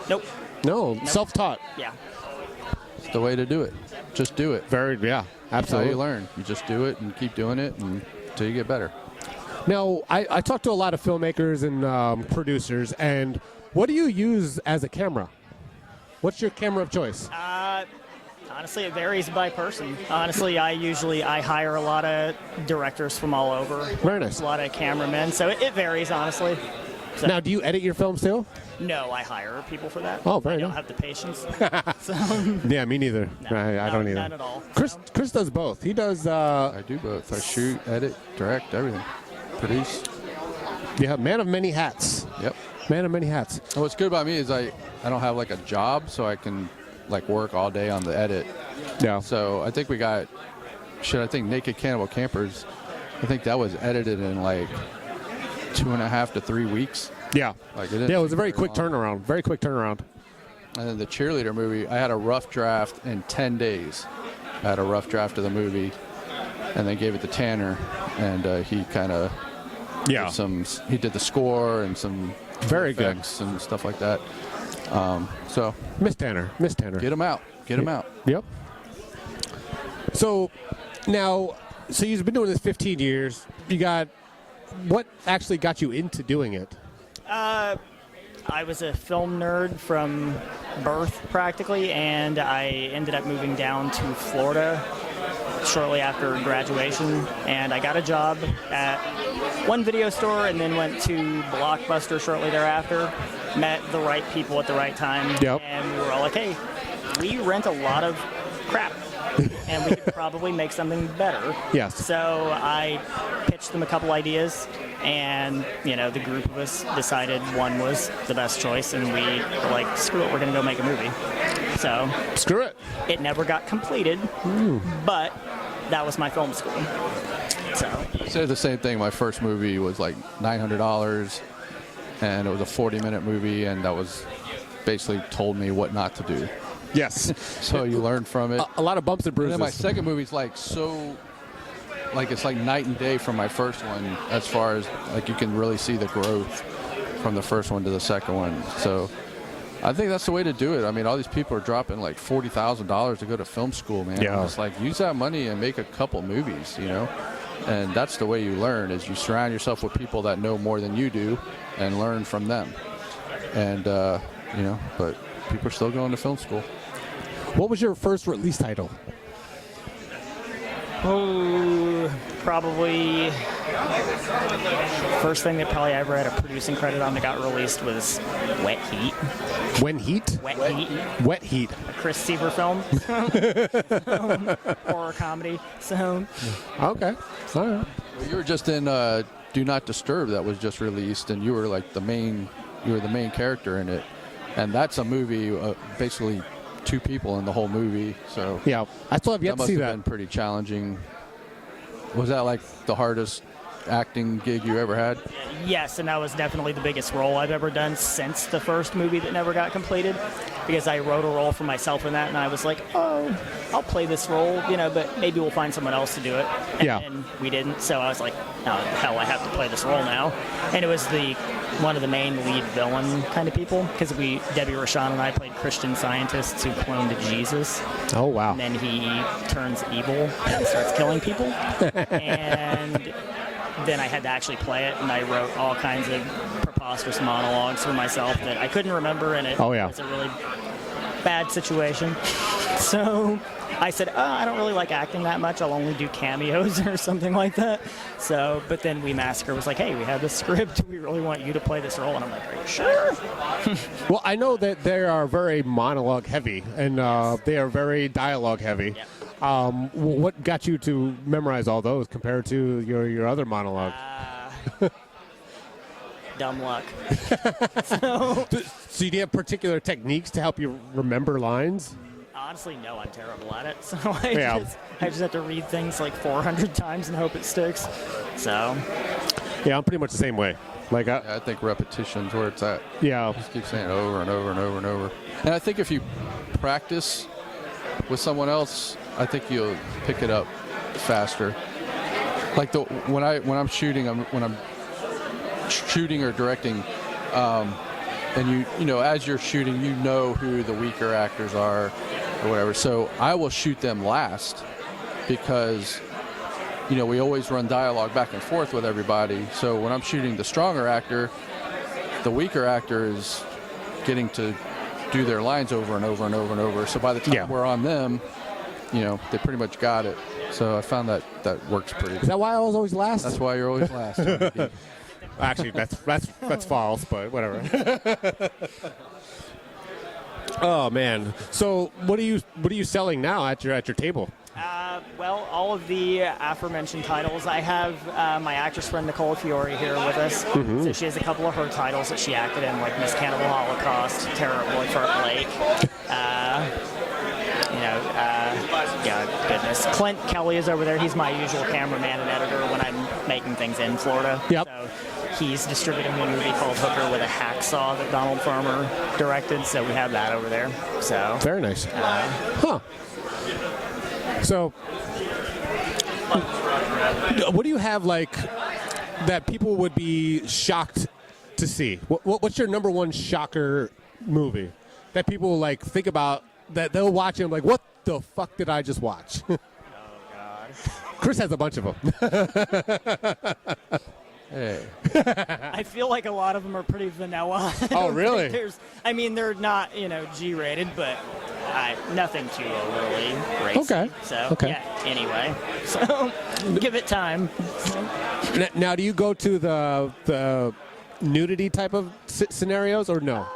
Nope. No. Self-taught. Yeah. It's the way to do it. Just do it. Yeah. That's how Absolutely. you learn. You just do it and keep doing it until you get better. Now, I talked to a lot of filmmakers and producers, and what do you use as a camera? What's your camera of choice? Honestly, it varies by person. Honestly, I hire a lot of directors from all over. Very nice. A lot of cameramen, so it varies, honestly. So, Now, do you edit your films too? no, I hire people for that. Oh, very I don't nice. have the patience. So, Yeah, me neither. no, I don't either. Not at all. Chris does both. He does. I do both. I shoot, edit, direct, everything. Produce. Yeah, man of many hats. Yep. Man of many hats. And what's good about me is I don't have like a job, so I can work all day on the edit. Yeah. So I think we got I think Naked Cannibal Campers, I think that was edited in 2.5 to 3 weeks. Yeah. It was a very quick long. turnaround. Very quick turnaround. And then the cheerleader movie, I had a rough draft in 10 days. I had a rough draft of the movie, and then gave it to Tanner, and he kind of he did the score and some Very good. effects and stuff like that. So Miss Tanner. get him out. Yep. So now, you've been doing this 15 years. What actually got you into doing it? I was a film nerd from birth, practically, and I ended up moving down to Florida shortly after graduation, and I got a job at one video store and then went to Blockbuster shortly thereafter. Met the right people at the right time, and we were all like, hey, we rent a lot of crap, and we could probably make something better. Yes. So I pitched them a couple ideas, and the group of us decided one was the best choice, and we were like, screw it, we're going to go make a movie. So Screw it. it never got completed, but that was my film school. So I said the same thing. My first movie was like $900, and it was a 40-minute movie, and that was basically told me what not to do. Yes. So you learn from it. A lot of bumps and And bruises. then my second movie's it's like night and day from my first one, as far as you can really see the growth from the first one to the second one. So I think that's the way to do it. I mean, all these people are dropping $40,000 to go to film school, man. Yeah. It's use that money and make a couple movies, And that's the way you learn, is you surround yourself with people that know more than you do and learn from them. And, but people are still going to film school. What was your first release title? Oh, probably first thing that probably I ever had a producing credit on that got released was Wet Heat. When Heat? Wet Heat. Wet Heat. A Chris Seaver film. Horror comedy. So. Okay. All right. Well, you were just in Do Not Disturb that was just released, and you were like the main character in it. And that's a movie, basically 2 people in the whole movie. So yeah, I still have yet to see that. That must have been pretty challenging. Was that like the hardest acting gig you ever had? Yes, and that was definitely the biggest role I've ever done since the first movie that never got completed, because I wrote a role for myself in that, and I was like, oh, I'll play this role, but maybe we'll find someone else to do it. And we didn't, so I was like, oh, hell, I have to play this role now. And it was one of the main lead villain kind of people, because Debbie Rochon and I played Christian scientists who cloned Jesus. Oh, wow. And then he turns evil and starts killing people. And then I had to actually play it, and I wrote all kinds of preposterous monologues for myself that I couldn't remember, and it was a really bad situation. So I said, I don't really like acting that much. I'll only do cameos or something like that. So, but then We Massacre was like, hey, we have this script. We really want you to play this role. And I'm like, are you sure? Well, I know that they are very monologue heavy, and they are very dialogue heavy. Yep. What got you to memorize all those compared to your other monologue? Dumb luck. So do you have particular techniques to help you remember lines? Honestly, no, I'm terrible at it. So I just have to read things like 400 times and hope it sticks. So. Yeah, I'm pretty much the same way. I think repetition's where it's at. Yeah. Just keep saying it over and over and over and over. And I think if you practice with someone else, I think you'll pick it up faster. Like when I'm shooting or directing, and as you're shooting, you know who the weaker actors are or whatever. So I will shoot them last because we always run dialogue back and forth with everybody. So when I'm shooting the stronger actor, the weaker actor is getting to do their lines over and over and over and over. So by the time we're on them, they pretty much got it. So I found that works pretty good. Is that why I was always last? That's why you're always last. Actually, that's false, but whatever. Oh man! So what are you selling now at your table? Well, all of the aforementioned titles. I have my actress friend Nicola Fiore here with us. Mm-hmm. So she has a couple of her titles that she acted in, like Miss Cannibal Holocaust, Terror at Boyfart Lake. Goodness. Clint Kelly is over there. He's my usual cameraman and editor when I'm making things in Florida. Yep. So he's distributing a movie called Hooker with a Hacksaw that Donald Farmer directed. So we have that over there. So very nice. So, what do you have that people would be shocked to see? What's your number one shocker movie that people think about, that they'll watch and what the fuck did I just watch? Oh God. Chris has a bunch of them. Hey. I feel like a lot of them are pretty vanilla. Oh, really? They're not, G-rated, but nothing too overly racy. Okay. So, anyway. So, give it time. Now, do you go to the nudity type of scenarios or no?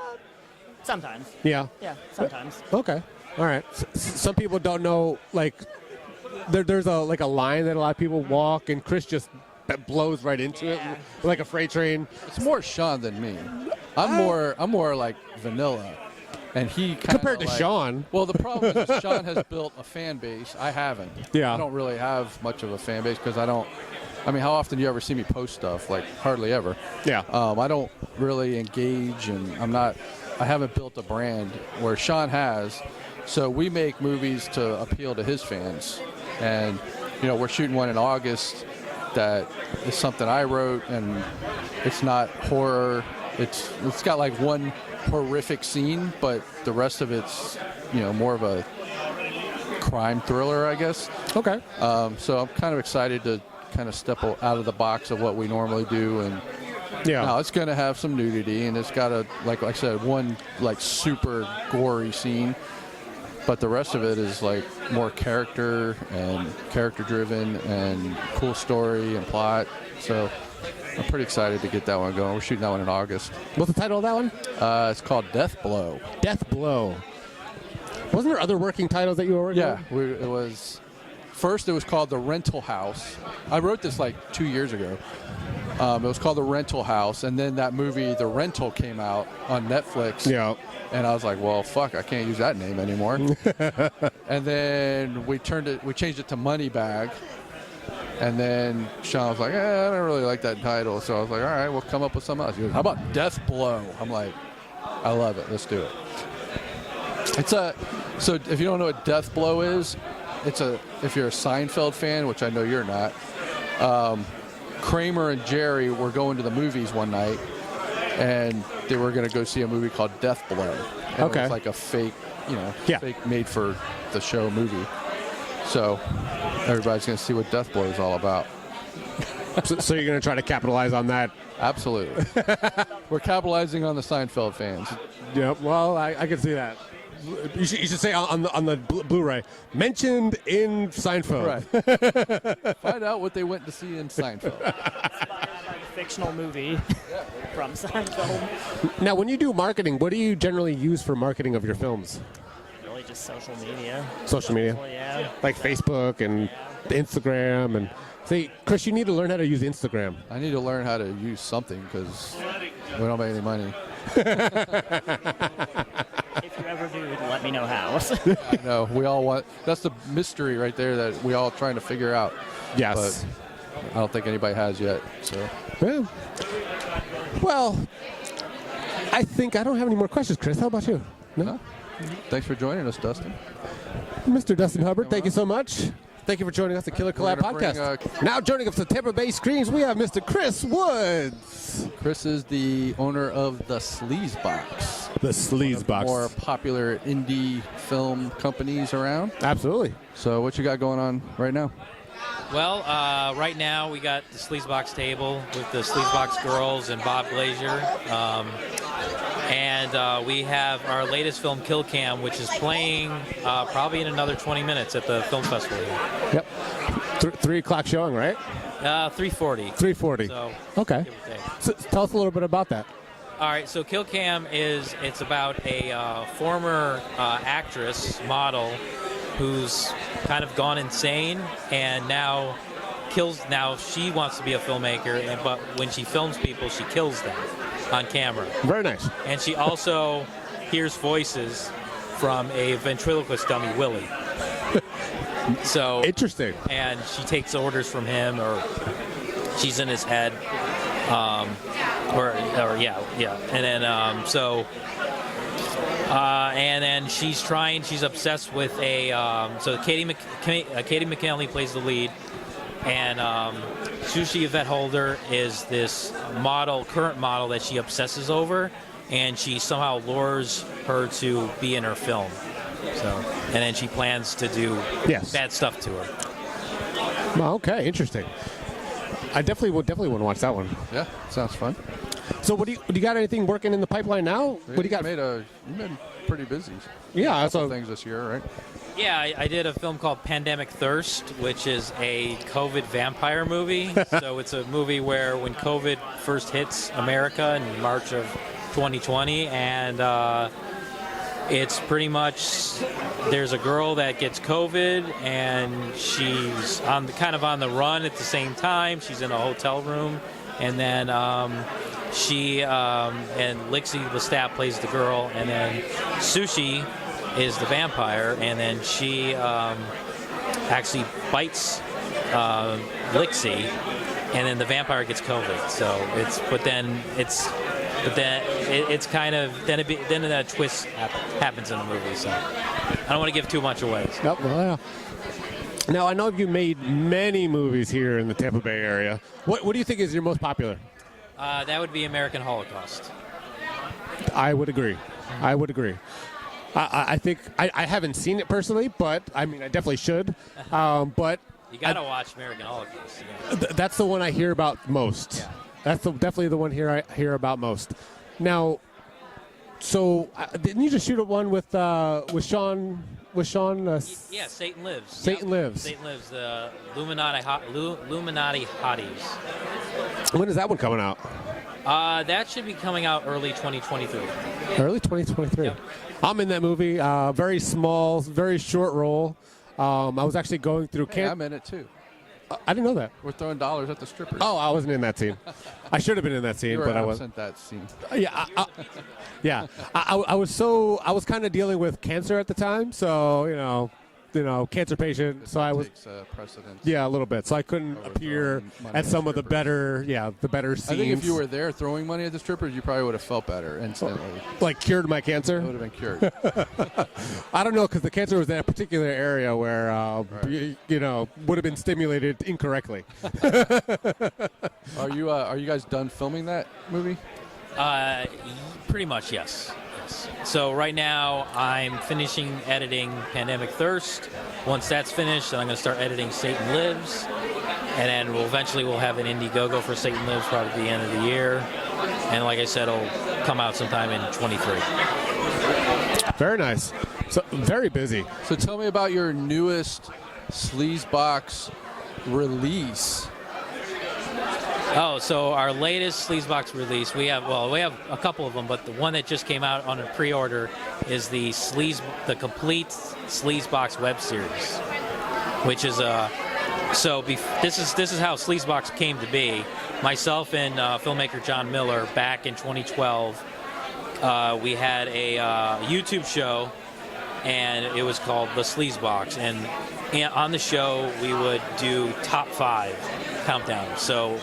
Sometimes. Yeah? Yeah, sometimes. Okay. All right. Some people don't know, there's a line that a lot of people walk, and Chris just blows right into it like a freight train. It's more Sean than me. I'm more like vanilla, and he compared to Sean. Well, the problem is Sean has built a fan base. I haven't. Yeah. I don't really have much of a fan base because I don't. How often do you ever see me post stuff? Hardly ever. Yeah. I don't really engage, and I haven't built a brand where Sean has. So we make movies to appeal to his fans, and we're shooting one in August. That is something I wrote, and it's not horror. It's got one horrific scene, but the rest of it's more of a crime thriller, I guess. Okay. So I'm kind of excited to kind of step out of the box of what we normally do. And no, it's going to have some nudity, and it's got a, like I said, one like super gory scene. But the rest of it is like more character driven and cool story and plot. So I'm pretty excited to get that one going. We're shooting that one in August. What's the title of that one? It's called Death Blow. Death Blow. Wasn't there other working titles that you were working on? It was. First, it was called The Rental House. I wrote this like 2 years ago. It was called The Rental House, and then that movie, The Rental, came out on Netflix. Yeah. And I was like, well, fuck, I can't use that name anymore. And then we changed it to Moneybag. And then Sean was like, I don't really like that title. So I was like, all right, we'll come up with something else. He goes, how about Death Blow? I'm like, I love it. Let's do it. So if you don't know what Death Blow is, if you're a Seinfeld fan, which I know you're not, Kramer and Jerry were going to the movies one night, and they were going to go see a movie called Death Blow. And it was like a fake, fake made for the show movie. So everybody's going to see what Death Blow is all about. So you're going to try to capitalize on that? Absolutely. We're capitalizing on the Seinfeld fans. Yeah, well, I can see that. You should say on the Blu-ray, mentioned in Seinfeld. Right. Find out what they went to see in Seinfeld. Fictional movie from Seinfeld. Now, when you do marketing, what do you generally use for marketing of your films? Really just social media. Social media? Yeah. Like Facebook and Instagram. And see, Chris, you need to learn how to use Instagram. I need to learn how to use something because we don't make any money. If you ever do, let me know how. No, we all want. That's the mystery right there that we all trying to figure out. Yes. But I don't think anybody has yet. So. Yeah. Well, I think I don't have any more questions, Chris. How about you? No? Thanks for joining us, Dustin. Mr. Dustin Hubbard, thank you so much. Thank you for joining us at Killer Collab Podcast. Now joining us to Tampa Bay Screens, we have Mr. Chris Woods. Chris is the owner of the Sleaze Box. The Sleaze Box. More popular indie film companies around. Absolutely. So what you got going on right now? Well, right now we got the Sleazebox table with the Sleazebox girls and Bob Glazier. And we have our latest film, Kill Cam, which is playing probably in another 20 minutes at the film festival here. Yep. 3 o'clock showing, right? 3:40. 3:40. So, okay. So tell us a little bit about that. All right, so Kill Cam it's about a former actress, model, who's kind of gone insane and now she wants to be a filmmaker, but when she films people, she kills them on camera. Very nice. And she also hears voices from a ventriloquist dummy, Willie. So interesting. And she takes orders from him, or she's in his head, and then and then she's obsessed with so Katie McKinley plays the lead, and Sushi Yvette Holder is this current model that she obsesses over, and she somehow lures her to be in her film. So, and then she plans to do bad stuff to her. Well, okay, interesting. I definitely want to watch that one. Yeah, sounds fun. So, do you got anything working in the pipeline now? What do you got? You've been pretty busy. Yeah, a couple things this year, right? Yeah, I did a film called Pandemic Thirst, which is a COVID vampire movie. So it's a movie where when COVID first hits America in March of 2020, and it's pretty much there's a girl that gets COVID, and she's kind of on the run at the same time. She's in a hotel room, and then she and Lixie Lestat plays the girl, and then Sushi is the vampire, and then she actually bites Lixie, and then the vampire gets COVID. So then that twist happens in the movie. So I don't want to give too much away. So. Nope. Well, yeah. Now I know you made many movies here in the Tampa Bay area. What do you think is your most popular? That would be American Holocaust. I would agree. I think I haven't seen it personally, but I mean I definitely should. But You got to watch American Holocaust. Yeah. That's the one I hear about most. Yeah. That's definitely the one I hear about most. Now, so didn't you just shoot one with Sean? With Sean? Yeah, Satan Lives. Satan Lives. Satan Lives. The Illuminati Hotties. When is that one coming out? That should be coming out early 2023. Early 2023. Yep. I'm in that movie. Very small, very short role. I was actually going through Hey, I'm in it too. I didn't know that. We're throwing dollars at the strippers. Oh, I wasn't in that scene. I should have been in that scene, you were but I wasn't. absent that scene. Yeah, I was kind of dealing with cancer at the time, so cancer patient. So I was Takes precedence. a little bit. So I couldn't Over appear throwing money at at some of the strippers. better scenes. I think if you were there throwing money at the strippers, you probably would have felt better instantly. like cured my It cancer. would have been cured. I don't know, because the cancer was in a particular area where would have been stimulated incorrectly. Are you guys done filming that movie? Pretty much, yes. So right now I'm finishing editing Pandemic Thirst. Once that's finished, then I'm going to start editing Satan Lives, and then we'll have an Indiegogo for Satan Lives probably at the end of the year. And like I said, it'll come out sometime in 23. Very nice. So very busy. So tell me about your newest Sleazebox release. Oh, so our latest Sleazebox release, we have a couple of them, but the one that just came out on a pre-order is the complete Sleazebox web series, which is this is how Sleazebox came to be. Myself and filmmaker John Miller back in 2012, we had a YouTube show, and it was called The Sleazebox, and on the show we would do top 5 countdown. So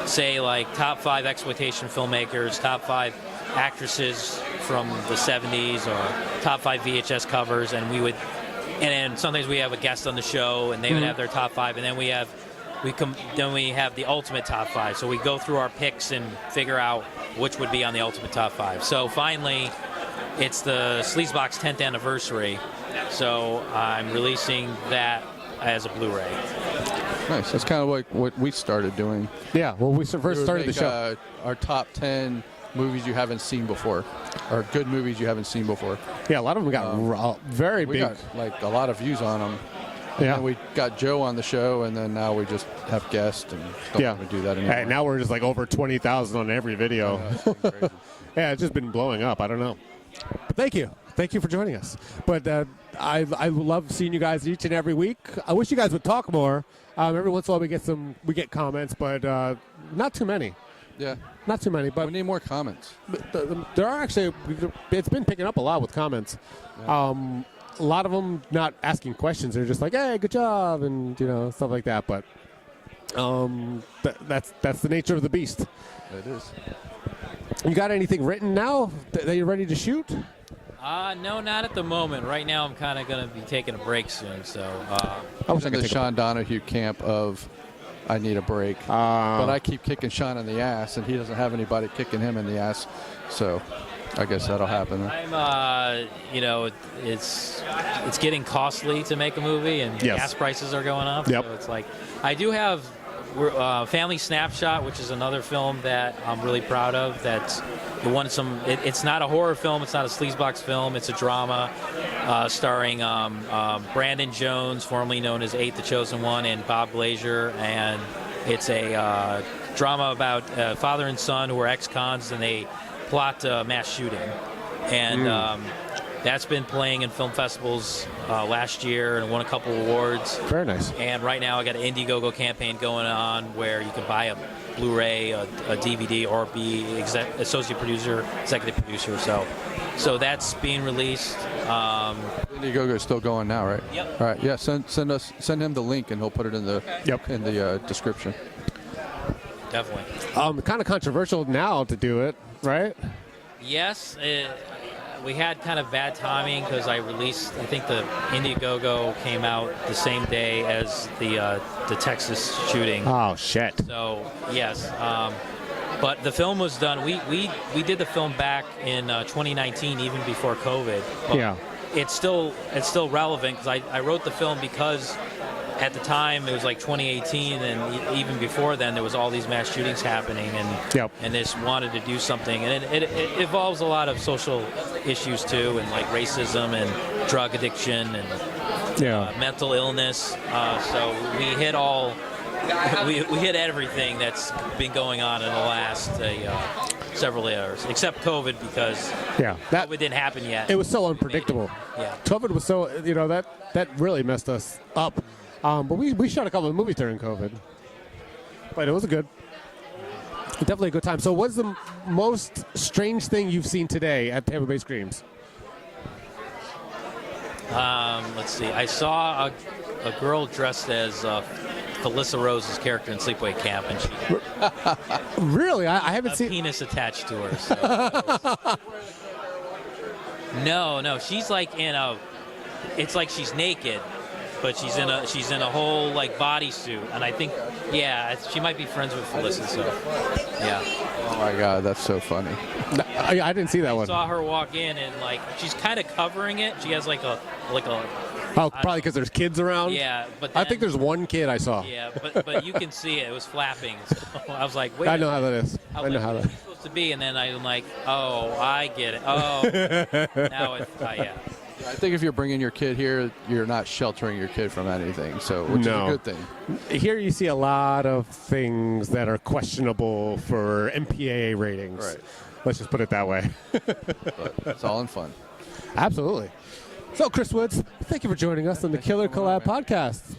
say like top 5 exploitation filmmakers, top 5 actresses from the 70s, or top 5 VHS covers, and then sometimes we have a guest on the show and they would have their top 5, and then we have the ultimate top 5. So we go through our picks and figure out which would be on the ultimate top 5. So finally, it's the Sleazebox 10th anniversary, so I'm releasing that as a Blu-ray. Nice. That's kind of like what we started doing. Yeah, well, we first started the show. Our top 10 movies you haven't seen before, or good movies you haven't seen before. Yeah, a lot of them got very We big. got like a lot of views on them. Yeah. And we got Joe on the show, and then now we just have guests and don't even do that anymore. Hey, now we're just like over 20,000 on every video. It's been crazy. Yeah, it's just been blowing up. I don't know. But thank you for joining us. But I love seeing you guys each and every week. I wish you guys would talk more. Every once in a while we get comments, but not too many. Yeah. Not too many. But we need more comments. There are actually. It's been picking up a lot with comments. Yeah. A lot of them not asking questions. They're just like, "Hey, good job," and stuff like that. But that's the nature of the beast. It is. You got anything written now that you're ready to shoot? No, not at the moment. Right now, I'm kind of going to be taking a break soon. So I was in the Sean Donahue camp of I need a break, but I keep kicking Sean in the ass, and he doesn't have anybody kicking him in the ass. So I guess that'll happen. I'm, it's getting costly to make a movie, and gas prices are going up. Yep. So it's like I do have Family Snapshot, which is another film that I'm really proud of. That's won some. It's not a horror film. It's not a Sleazebox film. It's a drama starring Brandon Jones, formerly known as 8 the Chosen One, and Bob Glazier. And it's a drama about father and son who are ex-cons, and they plot a mass shooting. And that's been playing in film festivals last year and won a couple awards. Very nice. And right now I got an Indiegogo campaign going on where you can buy a Blu-ray, a DVD, or be associate producer, executive producer. So that's being released. Indiegogo is still going now, right? Yep. All right. Yeah. Send him the link, and he'll put it in the description. Definitely. Kind of controversial now to do it, right? Yes. We had kind of bad timing because I think the Indiegogo came out the same day as the Texas shooting. Oh, shit. So, yes. But the film was done. We did the film back in 2019, even before COVID. But yeah. It's still relevant because I wrote the film because at the time it was like 2018, and even before then there was all these mass shootings happening, and they just wanted to do something, and it involves a lot of social issues too, and like racism and drug addiction and mental illness. So we hit we hit everything that's been going on in the last several years, except COVID, because COVID didn't happen yet. It was so unpredictable. Yeah. COVID was so, that really messed us up. But we shot a couple of movies during COVID. But it was definitely a good time. So what's the most strange thing you've seen today at Tampa Bay Screams? Let's see. I saw a girl dressed as Felissa Rose's character in Sleepaway Camp, and she really? I haven't seen a penis attached to her. So no, she's like it's like she's naked, but she's in a whole like bodysuit, and I think she might be friends with Felissa. So yeah. Oh my God, that's so funny. I didn't see that one. I saw her walk in, and like she's kind of covering it. She has like a. Oh, probably because there's kids around. Yeah, but then, I think there's one kid I saw. Yeah, but you can see it. It was flapping. So I was like, wait. I know how that is. I know how that is. Supposed to be, and then I'm like, oh, I get it. Oh, now it's yeah. I think if you're bringing your kid here, you're not sheltering your kid from anything, which is a good thing. Here you see a lot of things that are questionable for MPAA ratings. Right. Let's just put it that way. But it's all in fun. Absolutely. So, Chris Woods, thank you for joining us on the Killer Collab podcast.